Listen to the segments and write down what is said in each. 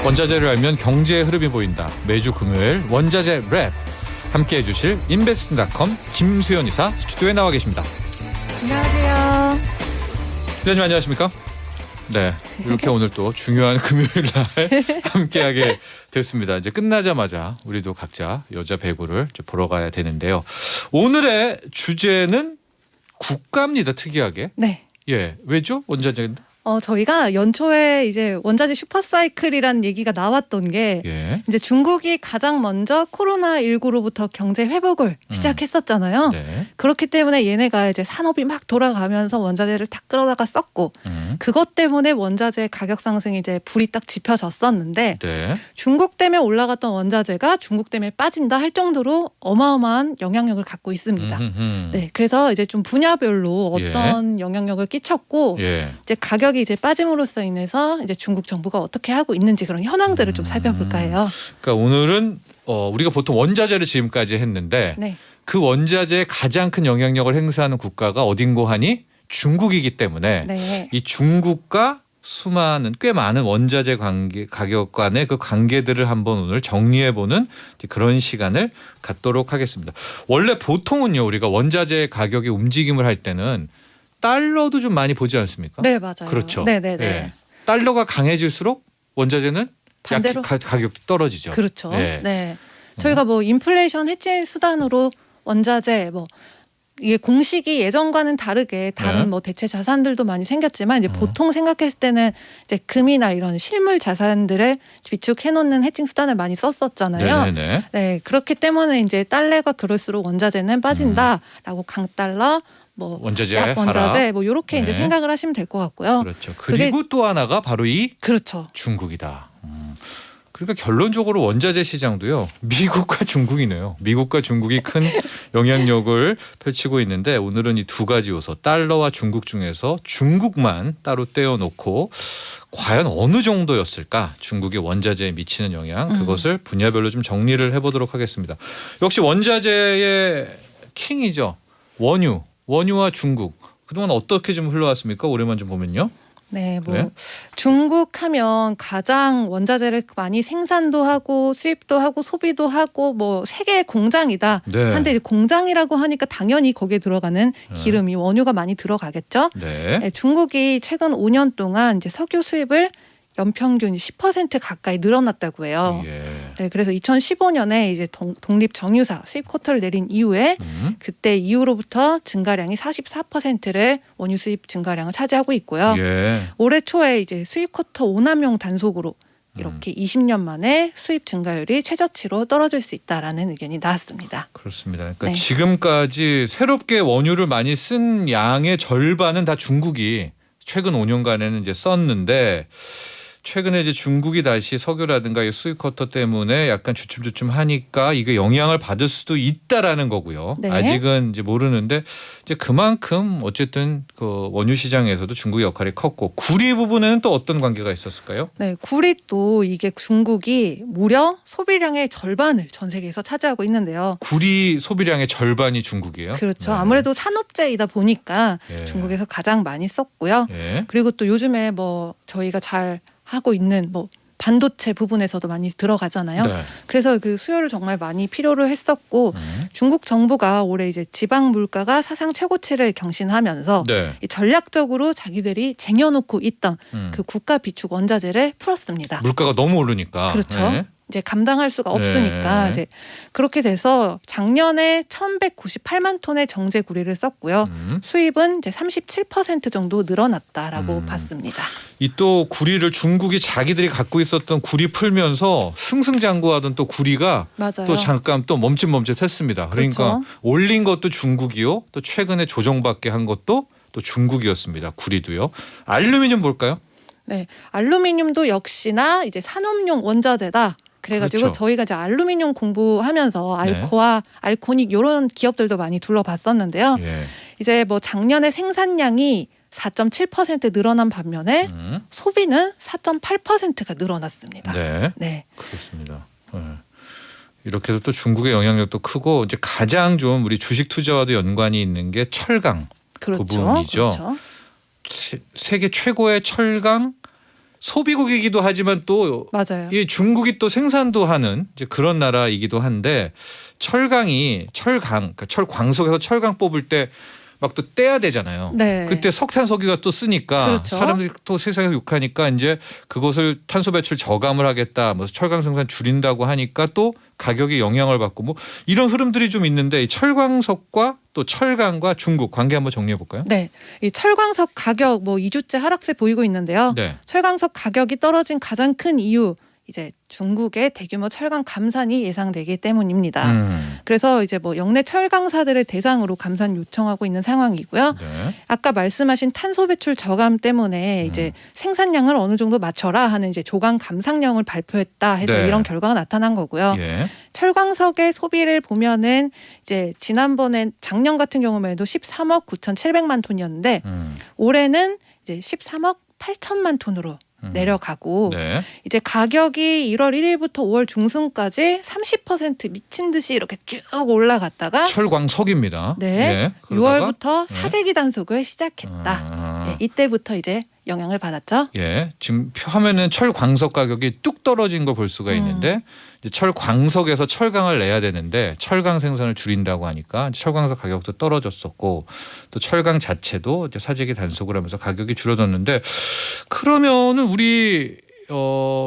원자재를 알면 경제의 흐름이 보인다. 매주 금요일 원자재 랩 함께해 주실 인베스팅닷컴 김수연 이사 스튜디오에 나와 계십니다. 안녕하세요. 기자님 안녕하십니까? 네, 이렇게 오늘 또 중요한 금요일 날 함께하게 됐습니다. 이제 끝나자마자 우리도 각자 여자 배구를 보러 가야 되는데요. 오늘의 주제는 국가입니다. 특이하게. 네. 예, 왜죠? 원자재. 저희가 연초에 이제 원자재 슈퍼사이클이라는 얘기가 나왔던 게 예. 이제 중국이 가장 먼저 코로나19로부터 경제 회복을 시작했었잖아요. 네. 그렇기 때문에 얘네가 이제 산업이 막 돌아가면서 원자재를 다 끌어다가 썼고 그것 때문에 원자재 가격 상승이 이제 불이 딱 지펴졌었는데 네. 중국 때문에 올라갔던 원자재가 중국 때문에 빠진다 할 정도로 어마어마한 영향력을 갖고 있습니다. 네, 그래서 이제 좀 분야별로 어떤 영향력을 끼쳤고 예. 이제 가격이 이제 빠짐으로써 인해서 이제 중국 정부가 어떻게 하고 있는지 그런 현황들을 좀 살펴볼까 해요. 그러니까 오늘은 우리가 보통 원자재를 지금까지 했는데 네. 그 원자재에 가장 큰 영향력을 행사하는 국가가 어딘고 하니 중국이기 때문에 네. 이 중국과 수많은 꽤 많은 원자재 가격 간의 그 관계들을 한번 오늘 정리해보는 그런 시간을 갖도록 하겠습니다. 원래 보통은요 우리가 원자재 가격의 움직임을 할 때는 달러도 좀 많이 보지 않습니까? 네, 맞아요. 그렇죠. 네네네. 예. 달러가 강해질수록 원자재는 반대로 가격이 떨어지죠. 그렇죠. 예. 네. 저희가 뭐 인플레이션 해지 수단으로 원자재 뭐 이게 공식이 예전과는 다르게 다른 네. 뭐 대체 자산들도 많이 생겼지만 이제 보통 생각했을 때는 이제 금이나 이런 실물 자산들을 비축해 놓는 해칭 수단을 많이 썼었잖아요. 네네네. 네, 그렇기 때문에 이제 달러가 그럴수록 원자재는 빠진다라고 강달러 뭐 원자재 약 원자재 하락. 뭐 이렇게 이제 네. 생각을 하시면 될 것 같고요. 그렇죠. 그리고 또 하나가 바로 이 그렇죠. 중국이다. 그러니까 결론적으로 원자재 시장도요. 미국과 중국이네요. 미국과 중국이 큰 영향력을 펼치고 있는데 오늘은 이 두 가지 요소 달러와 중국 중에서 중국만 따로 떼어놓고 과연 어느 정도였을까? 중국의 원자재에 미치는 영향 그것을 분야별로 좀 정리를 해보도록 하겠습니다. 역시 원자재의 킹이죠. 원유와 중국. 그동안 어떻게 좀 흘러왔습니까? 올해만 좀 보면요. 네, 뭐 네. 중국 하면 가장 원자재를 많이 생산도 하고 수입도 하고 소비도 하고 뭐 세계의 공장이다. 네. 한데 공장이라고 하니까 당연히 거기에 들어가는 기름이 원유가 많이 들어가겠죠. 네. 네, 중국이 최근 5년 동안 이제 석유 수입을 연평균 10% 가까이 늘어났다고 해요. 예. 네, 그래서 2015년에 이제 독립 정유사 수입 쿼터를 내린 이후에 그때 이후로부터 증가량이 44%를 원유 수입 증가량을 차지하고 있고요. 예. 올해 초에 이제 수입 쿼터 오남용 단속으로 이렇게 20년 만에 수입 증가율이 최저치로 떨어질 수 있다라는 의견이 나왔습니다. 그렇습니다. 그러니까 네. 지금까지 새롭게 원유를 많이 쓴 양의 절반은 다 중국이 최근 5년간에는 이제 썼는데 최근에 이제 중국이 다시 석유라든가 이 수입 쿼터 때문에 약간 주춤주춤하니까 이게 영향을 받을 수도 있다라는 거고요. 네. 아직은 이제 모르는데 이제 그만큼 어쨌든 그 원유 시장에서도 중국의 역할이 컸고 구리 부분에는 또 어떤 관계가 있었을까요? 네, 구릿도 이게 중국이 무려 소비량의 절반을 전 세계에서 차지하고 있는데요. 구리 소비량의 절반이 중국이에요. 그렇죠. 네. 아무래도 산업재이다 보니까 예. 중국에서 가장 많이 썼고요. 예. 그리고 또 요즘에 뭐 저희가 잘 하고 있는 뭐 반도체 부분에서도 많이 들어가잖아요. 네. 그래서 그 수요를 정말 많이 필요로 했었고 중국 정부가 올해 이제 지방 물가가 사상 최고치를 경신하면서 네. 이 전략적으로 자기들이 쟁여놓고 있던 그 그 국가 비축 원자재를 풀었습니다. 물가가 너무 오르니까. 그렇죠. 네. 이제 감당할 수가 없으니까 네. 이제 그렇게 돼서 작년에 1,198만 톤의 정제 구리를 썼고요. 수입은 이제 37% 정도 늘어났다라고 봤습니다. 이 또 구리를 중국이 자기들이 갖고 있었던 구리 풀면서 승승장구하던 또 구리가 맞아요. 또 잠깐 또 멈칫멈칫했습니다. 그러니까 그렇죠. 올린 것도 중국이요. 또 최근에 조정받게 한 것도 또 중국이었습니다. 구리도요. 알루미늄 볼까요? 네, 알루미늄도 역시나 이제 산업용 원자재다. 그래가지고 그렇죠. 저희가 이제 알루미늄 공부하면서 알코아, 알코닉 이런 기업들도 많이 둘러봤었는데요. 예. 이제 뭐 작년에 생산량이 4.7% 늘어난 반면에 소비는 4.8%가 늘어났습니다. 네. 네. 그렇습니다. 네. 이렇게 해서 또 중국의 영향력도 크고 이제 가장 좀 우리 주식 투자와도 연관이 있는 게 철강 그렇죠. 부분이죠. 그렇죠. 세계 최고의 철강 소비국이기도 하지만 또 맞아요. 이 중국이 또 생산도 하는 이제 그런 나라이기도 한데 철강, 그러니까 철광석에서 철강 뽑을 때 막 또 떼야 되잖아요. 네. 그때 석탄 석유가 또 쓰니까 그렇죠. 사람들이 또 세상에 욕하니까 이제 그것을 탄소 배출 저감을 하겠다, 뭐 철강 생산 줄인다고 하니까 또 가격이 영향을 받고 뭐 이런 흐름들이 좀 있는데 이 철광석과 또 철강과 중국 관계 한번 정리해 볼까요? 네, 이 철광석 가격 뭐 2주째 하락세 보이고 있는데요. 네. 철광석 가격이 떨어진 가장 큰 이유 이제 중국의 대규모 철강 감산이 예상되기 때문입니다. 그래서 이제 뭐 영내 철강사들을 대상으로 감산 요청하고 있는 상황이고요. 네. 아까 말씀하신 탄소 배출 저감 때문에 이제 생산량을 어느 정도 맞춰라 하는 이제 조강 감상령을 발표했다 해서 네. 이런 결과가 나타난 거고요. 예. 철광석의 소비를 보면은 이제 지난번에 작년 같은 경우만 해도 13억 9,700만 톤이었는데 올해는 이제 13억 8천만 톤으로 내려가고 네. 이제 가격이 1월 1일부터 5월 중순까지 30% 미친 듯이 이렇게 쭉 올라갔다가 철광석입니다. 네. 예. 그러다가 6월부터 네. 사재기 단속을 시작했다. 네, 이때부터 이제 영향을 받았죠. 예, 지금 화면은 철광석 가격이 뚝 떨어진 걸 볼 수가 있는데 이제 철광석에서 철강을 내야 되는데 철강 생산을 줄인다고 하니까 철광석 가격도 떨어졌었고 또 철강 자체도 이제 사재기 단속을 하면서 가격이 줄어들었는데 그러면은 우리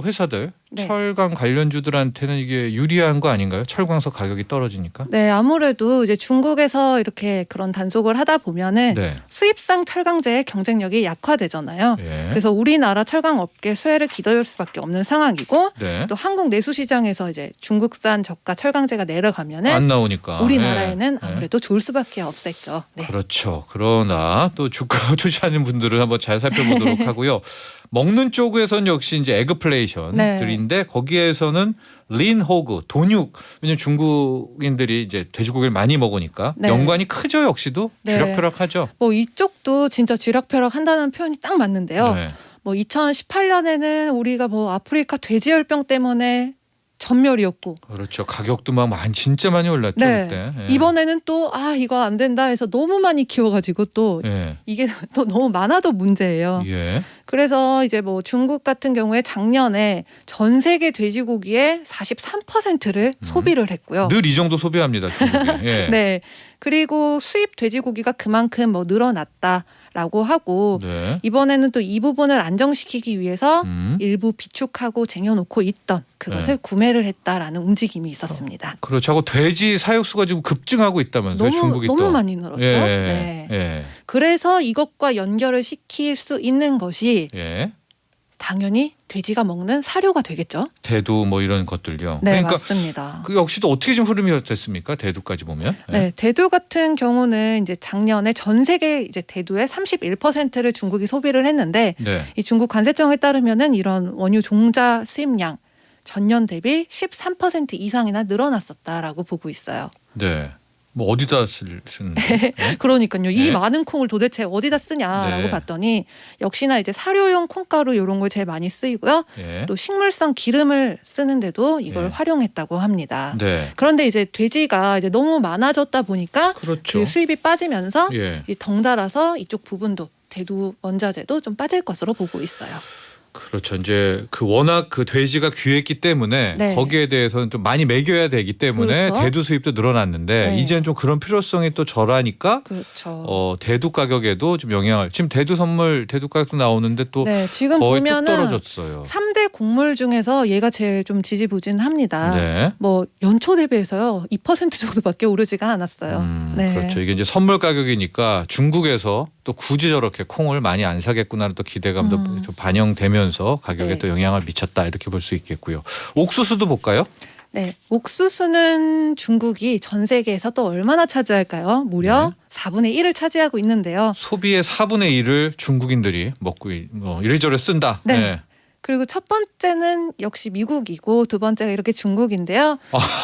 회사들 네. 철강 관련주들한테는 이게 유리한 거 아닌가요? 철광석 가격이 떨어지니까. 네, 아무래도 이제 중국에서 이렇게 그런 단속을 하다 보면은 네. 수입상 철강제의 경쟁력이 약화되잖아요. 예. 그래서 우리나라 철강 업계 수혜를 기다릴 수밖에 없는 상황이고 네. 또 한국 내수 시장에서 이제 중국산 저가 철강제가 내려가면은 안 나오니까 우리나라에는 예. 예. 아무래도 좋을 수밖에 없었죠. 네. 그렇죠. 그러나 또 주가 투자하는 분들은 한번 잘 살펴보도록 하고요. 먹는 쪽에서는 역시 이제 에그플레이션들인데 거기에서는 린 호그, 돈육. 왜냐면 중국인들이 이제 돼지고기를 많이 먹으니까 네. 연관이 크죠. 역시도 네. 쥐락펴락하죠. 뭐 이쪽도 진짜 쥐락펴락 한다는 표현이 딱 맞는데요. 네. 뭐 2018년에는 우리가 뭐 아프리카 돼지열병 때문에 전멸이었고 그렇죠. 가격도 막 진짜 많이 올랐죠. 네. 그때. 예. 이번에는 또 이거 안 된다 해서 너무 많이 키워가지고 또 예. 이게 또 너무 많아도 문제예요. 예. 그래서 이제 뭐 중국 같은 경우에 작년에 전 세계 돼지고기의 43%를 소비를 했고요. 늘 이 정도 소비합니다. 중국이. 예. 네. 그리고 수입 돼지고기가 그만큼 뭐 늘어났다라고 하고 네. 이번에는 또 이 부분을 안정시키기 위해서 음. 일부 비축하고 쟁여놓고 있던 그것을 네. 구매를 했다라는 움직임이 있었습니다. 그렇죠. 하고 돼지 사육수가 지금 급증하고 있다면서요. 중국이 너무 또. 많이 늘었죠. 예. 네. 예. 그래서 이것과 연결을 시킬 수 있는 것이 예. 당연히 돼지가 먹는 사료가 되겠죠. 대두 뭐 이런 것들요. 네, 그러니까 맞습니다. 그 역시도 어떻게 좀 흐름이 됐습니까? 대두까지 보면. 네, 대두 같은 경우는 이제 작년에 전 세계 이제 대두의 31%를 중국이 소비를 했는데 네. 이 중국 관세청에 따르면은 이런 원유 종자 수입량 전년 대비 13% 이상이나 늘어났었다라고 보고 있어요. 네. 뭐 어디다 쓰는 네? 그러니까요. 이 네. 많은 콩을 도대체 어디다 쓰냐라고 네. 봤더니 역시나 이제 사료용 콩가루 이런 걸 제일 많이 쓰이고요. 예. 또 식물성 기름을 쓰는데도 이걸 네. 활용했다고 합니다. 네. 그런데 이제 돼지가 이제 너무 많아졌다 보니까 그렇죠. 그 수입이 빠지면서 예. 이제 덩달아서 이쪽 부분도 대두 원자재도 좀 빠질 것으로 보고 있어요. 그렇죠. 이제 그 워낙 그 돼지가 귀했기 때문에 네. 거기에 대해서는 좀 많이 먹여야 되기 때문에 그렇죠. 대두 수입도 늘어났는데 네. 이제는 좀 그런 필요성이 또 절하니까 그렇죠. 대두 가격에도 좀 영향을 지금 대두 가격도 나오는데 또 네, 지금 거의 뚝 보면은 떨어졌어요. 3대 곡물 중에서 얘가 제일 좀 지지부진합니다. 네. 뭐 연초 대비해서요 2% 정도밖에 오르지가 않았어요. 네. 그렇죠. 이게 이제 선물 가격이니까 중국에서 또 굳이 저렇게 콩을 많이 안 사겠구나는 또 기대감도 좀 반영되면서 가격에 네. 또 영향을 미쳤다 이렇게 볼 수 있겠고요. 옥수수도 볼까요? 네, 옥수수는 중국이 전 세계에서 또 얼마나 차지할까요? 무려 4분의 1을 차지하고 있는데요. 소비의 4분의 1을 중국인들이 먹고 이래저래 쓴다. 네. 그리고 첫 번째는 역시 미국이고 두 번째가 이렇게 중국인데요.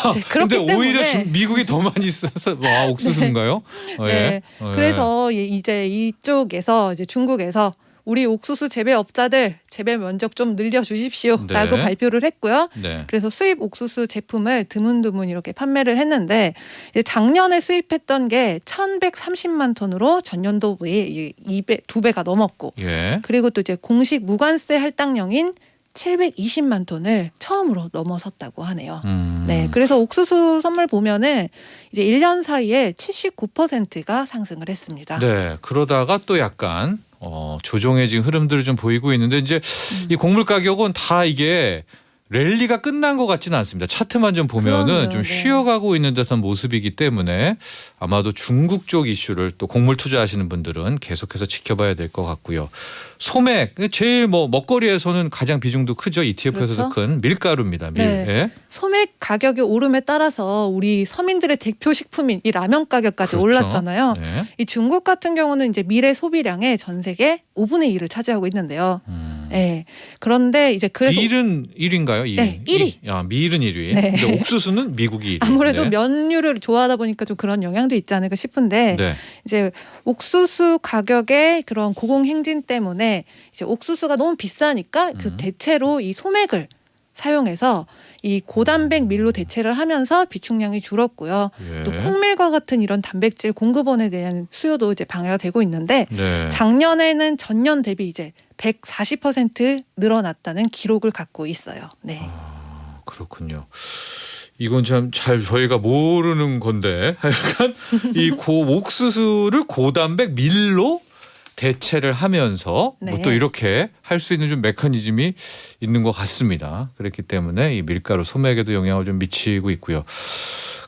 이제 그렇기 근데 오히려 때문에 미국이 더 많이 써서 옥수수인가요? 네. 그래서 이제 이쪽에서 이제 중국에서 우리 옥수수 재배업자들 재배 면적 좀 늘려주십시오라고 네. 발표를 했고요. 네. 그래서 수입 옥수수 제품을 드문드문 이렇게 판매를 했는데 이제 작년에 수입했던 게 1,130만 톤으로 전년도에 2배가 넘었고 예. 그리고 또 이제 공식 무관세 할당량인 720만 톤을 처음으로 넘어섰다고 하네요. 네, 그래서 옥수수 선물 보면은 이제 1년 사이에 79%가 상승을 했습니다. 네. 그러다가 또 약간 조정해진 흐름들을 좀 보이고 있는데 이제 이 곡물 가격은 다 이게 랠리가 끝난 것 같지는 않습니다. 차트만 좀 보면은 그럼요, 좀 네. 쉬어가고 있는 듯한 모습이기 때문에 아마도 중국 쪽 이슈를 또 곡물 투자하시는 분들은 계속해서 지켜봐야 될 것 같고요. 소맥 제일 뭐 먹거리에서는 가장 비중도 크죠. ETF에서도 그렇죠. 큰 밀가루입니다. 밀. 네. 예. 소맥 가격이 오름에 따라서 우리 서민들의 대표 식품인 이 라면 가격까지 그렇죠. 올랐잖아요. 네. 이 중국 같은 경우는 이제 밀의 소비량의 전 세계 5분의 1을 차지하고 있는데요. 네. 그런데 이제 그래서 밀은 1위인가요? 네, 1위. 아, 밀은 1위. 네. 근데 옥수수는 미국이 1위. 아무래도 네. 면류를 좋아하다 보니까 좀 그런 영향도 있지 않을까 싶은데 네. 이제 옥수수 가격의 그런 고공행진 때문에 이제 옥수수가 너무 비싸니까 그 대체로 이 소맥을 사용해서 이 고단백 밀로 대체를 하면서 비축량이 줄었고요. 예. 또 콩밀과 같은 이런 단백질 공급원에 대한 수요도 이제 방해가 되고 있는데 네. 작년에는 전년 대비 이제 140% 늘어났다는 기록을 갖고 있어요. 네. 그렇군요. 이건 참 잘 저희가 모르는 건데 약간 이 옥수수를 고단백 밀로 대체를 하면서 네. 뭐 또 이렇게 할 수 있는 좀 메커니즘이 있는 것 같습니다. 그렇기 때문에 이 밀가루 소맥에도 영향을 좀 미치고 있고요.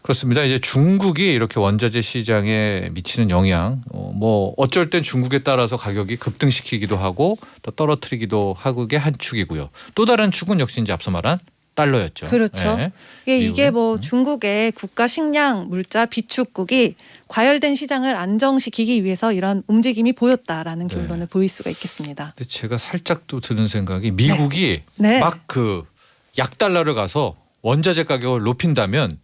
그렇습니다. 이제 중국이 이렇게 원자재 시장에 미치는 영향, 뭐 어쩔 땐 중국에 따라서 가격이 급등시키기도 하고 또 떨어뜨리기도 하고의 한 축이고요. 또 다른 축은 역시 이제 앞서 말한 달러였죠. 그렇죠. 네. 이게 뭐 이후에? 중국의 국가 식량 물자 비축국이 과열된 시장을 안정시키기 위해서 이런 움직임이 보였다라는 네. 결론을 보일 수가 있겠습니다. 근데 제가 살짝 또 드는 생각이 미국이 네. 막 그 약달러를 가서 원자재 가격을 높인다면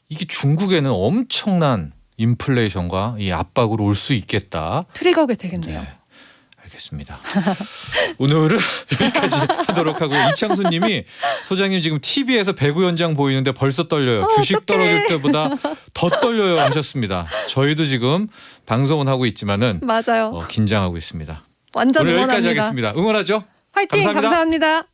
이게 중국에는 엄청난 인플레이션과 이 압박으로 올 수 있겠다. 트리거가 되겠네요. 네, 알겠습니다. 오늘은 여기까지 하도록 하고 이창수님이 소장님 지금 TV에서 배구 현장 보이는데 벌써 떨려요. 주식 어떡해. 떨어질 때보다 더 떨려요 하셨습니다. 저희도 지금 방송은 하고 있지만은 맞아요. 긴장하고 있습니다. 완전 오늘 여기까지 응원합니다. 하겠습니다. 응원하죠. 화이팅! 감사합니다. 감사합니다.